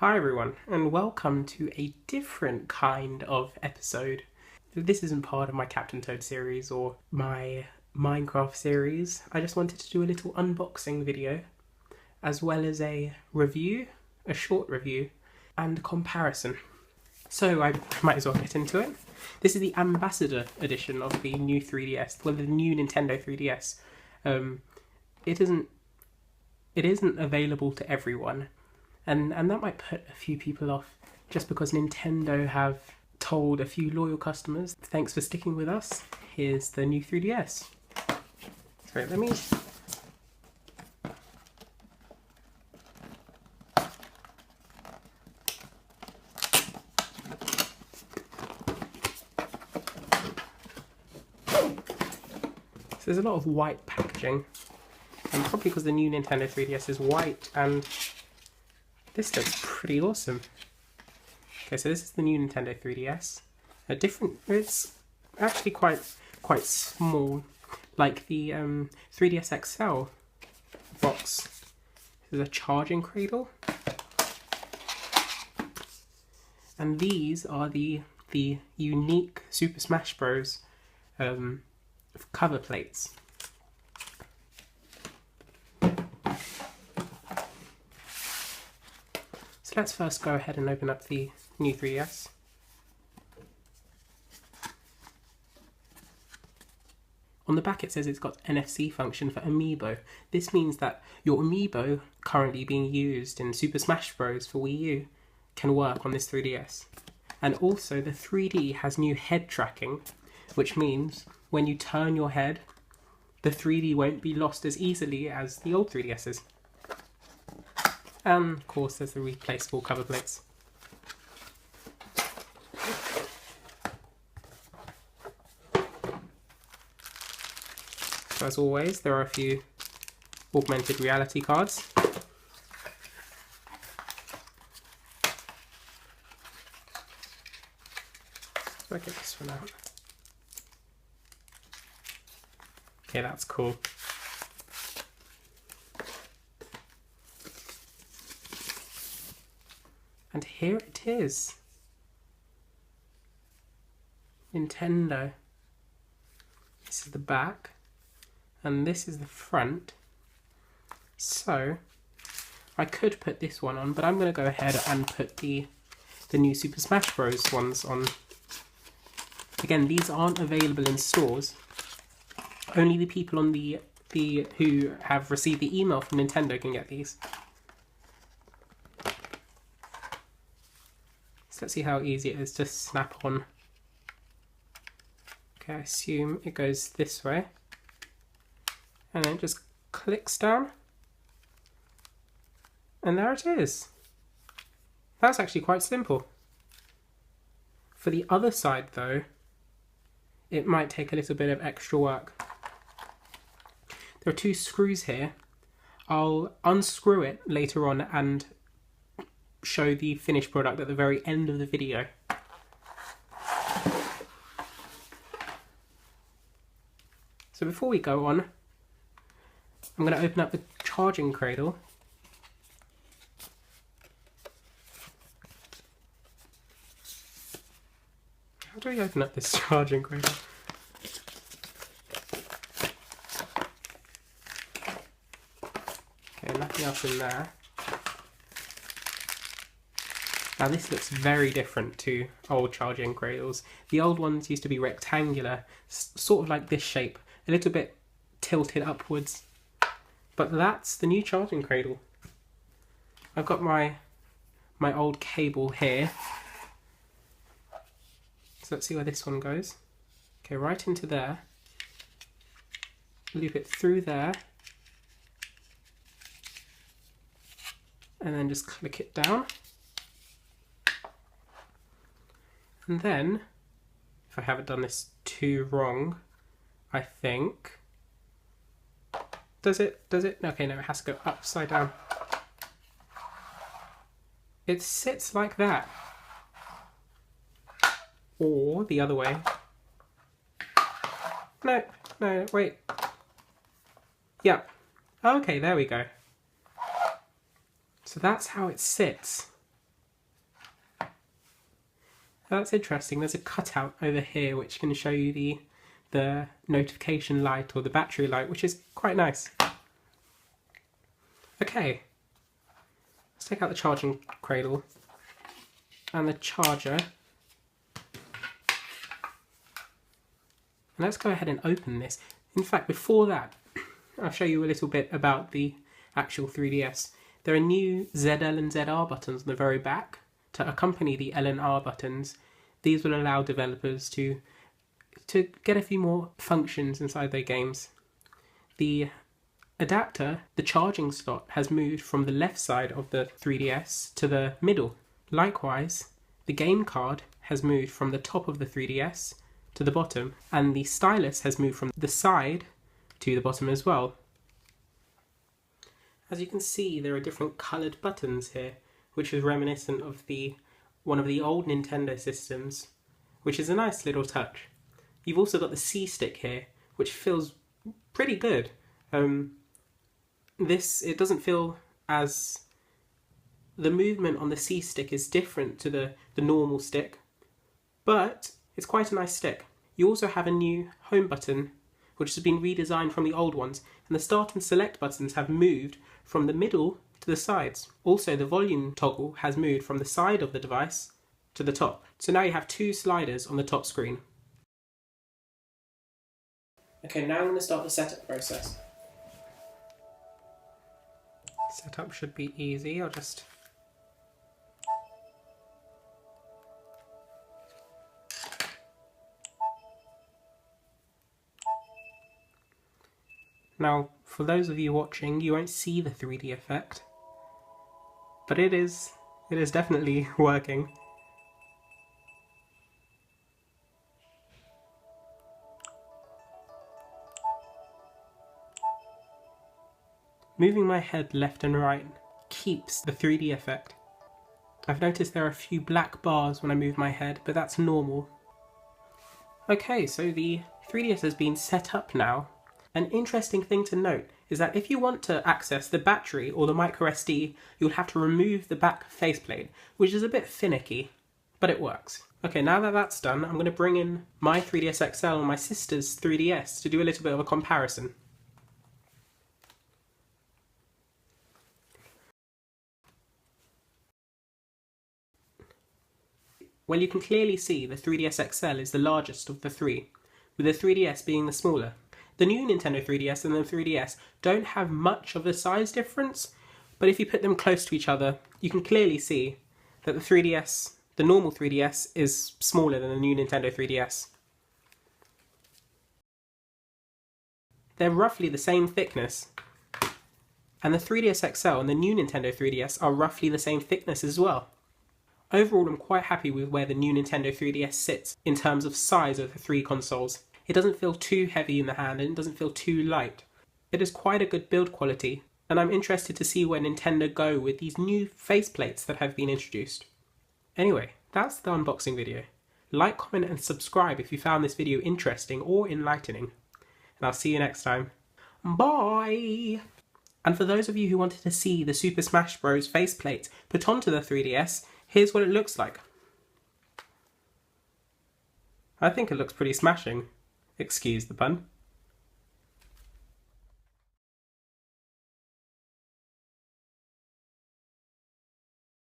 Hi everyone, and welcome to a different kind of episode. This isn't part of my Captain Toad series or my Minecraft series. I just wanted to do a little unboxing video, as well as a review, a short review, and comparison. So I might as well get into it. This is the Ambassador edition of the new 3DS, well, the new Nintendo 3DS. It isn't available to everyone. And that might put a few people off, just because Nintendo have told a few loyal customers, thanks for sticking with us, here's the new 3DS. So let me... So there's a lot of white packaging, and probably because the new Nintendo 3DS is white, and this looks pretty awesome. Okay, so this is the new Nintendo 3DS. It's actually quite small, like the 3DS XL box. This is a charging cradle, and these are the unique Super Smash Bros. Cover plates. So let's first go ahead and open up the new 3DS. On the back it says it's got NFC function for Amiibo. This means that your Amiibo, currently being used in Super Smash Bros. For Wii U, can work on this 3DS. And also the 3D has new head tracking, which means when you turn your head, the 3D won't be lost as easily as the old 3DSs. And of course there's the replaceable cover plates. So as always, there are a few augmented reality cards. So I get this one out. Okay, that's cool. And here it is. Nintendo. This is the back, and this is the front. So I could put this one on, but I'm going to go ahead and put the new Super Smash Bros. Ones on. Again, these aren't available in stores. Only the people on the who have received the email from Nintendo can get these. So let's see how easy it is to snap on. Okay, I assume it goes this way. And then it just clicks down. And there it is. That's actually quite simple. For the other side though, it might take a little bit of extra work. There are two screws here. I'll unscrew it later on and show the finished product at the very end of the video. So before we go on, I'm going to open up the charging cradle. How do we open up this charging cradle? Okay, nothing else in there. Now this looks very different to old charging cradles. The old ones used to be rectangular, sort of like this shape, a little bit tilted upwards. But that's the new charging cradle. I've got my old cable here. So let's see where this one goes. Okay, right into there. Loop it through there. And then just click it down. And then, if I haven't done this too wrong, I think... Does it? Okay, no, it has to go upside down. It sits like that. Or the other way. No, wait. Yep. Okay, there we go. So that's how it sits. That's interesting. There's a cutout over here which can show you the notification light or the battery light, which is quite nice. Okay, let's take out the charging cradle and the charger. And let's go ahead and open this. In fact, before that, I'll show you a little bit about the actual 3DS. There are new ZL and ZR buttons on the very back to accompany the L and R buttons. These will allow developers to get a few more functions inside their games. The adapter, the charging slot, has moved from the left side of the 3DS to the middle. Likewise, the game card has moved from the top of the 3DS to the bottom, and the stylus has moved from the side to the bottom as well. As you can see, there are different coloured buttons here, which is reminiscent of one of the old Nintendo systems, which is a nice little touch. You've also got the C stick here, which feels pretty good. It doesn't feel as... The movement on the C stick is different to the normal stick, but it's quite a nice stick. You also have a new home button, which has been redesigned from the old ones, and the start and select buttons have moved from the middle to the sides. Also, the volume toggle has moved from the side of the device to the top. So now you have two sliders on the top screen. Okay, now I'm going to start the setup process. Setup should be easy. I'll just... Now, for those of you watching, you won't see the 3D effect, but it is definitely working. Moving my head left and right keeps the 3D effect. I've noticed there are a few black bars when I move my head, but that's normal. Okay, so the 3DS has been set up now. An interesting thing to note is that if you want to access the battery or the microSD, you'll have to remove the back faceplate, which is a bit finicky, but it works. Okay, now that that's done, I'm going to bring in my 3DS XL and my sister's 3DS to do a little bit of a comparison. Well, you can clearly see the 3DS XL is the largest of the three, with the 3DS being the smaller. The new Nintendo 3DS and the 3DS don't have much of a size difference, but if you put them close to each other, you can clearly see that the 3DS, the normal 3DS, is smaller than the new Nintendo 3DS. They're roughly the same thickness, and the 3DS XL and the new Nintendo 3DS are roughly the same thickness as well. Overall, I'm quite happy with where the new Nintendo 3DS sits in terms of size of the three consoles. It doesn't feel too heavy in the hand and it doesn't feel too light. It is quite a good build quality, and I'm interested to see where Nintendo go with these new faceplates that have been introduced. Anyway, that's the unboxing video. Like, comment and subscribe if you found this video interesting or enlightening. And I'll see you next time. Bye! And for those of you who wanted to see the Super Smash Bros. Faceplate put onto the 3DS, here's what it looks like. I think it looks pretty smashing. Excuse the pun.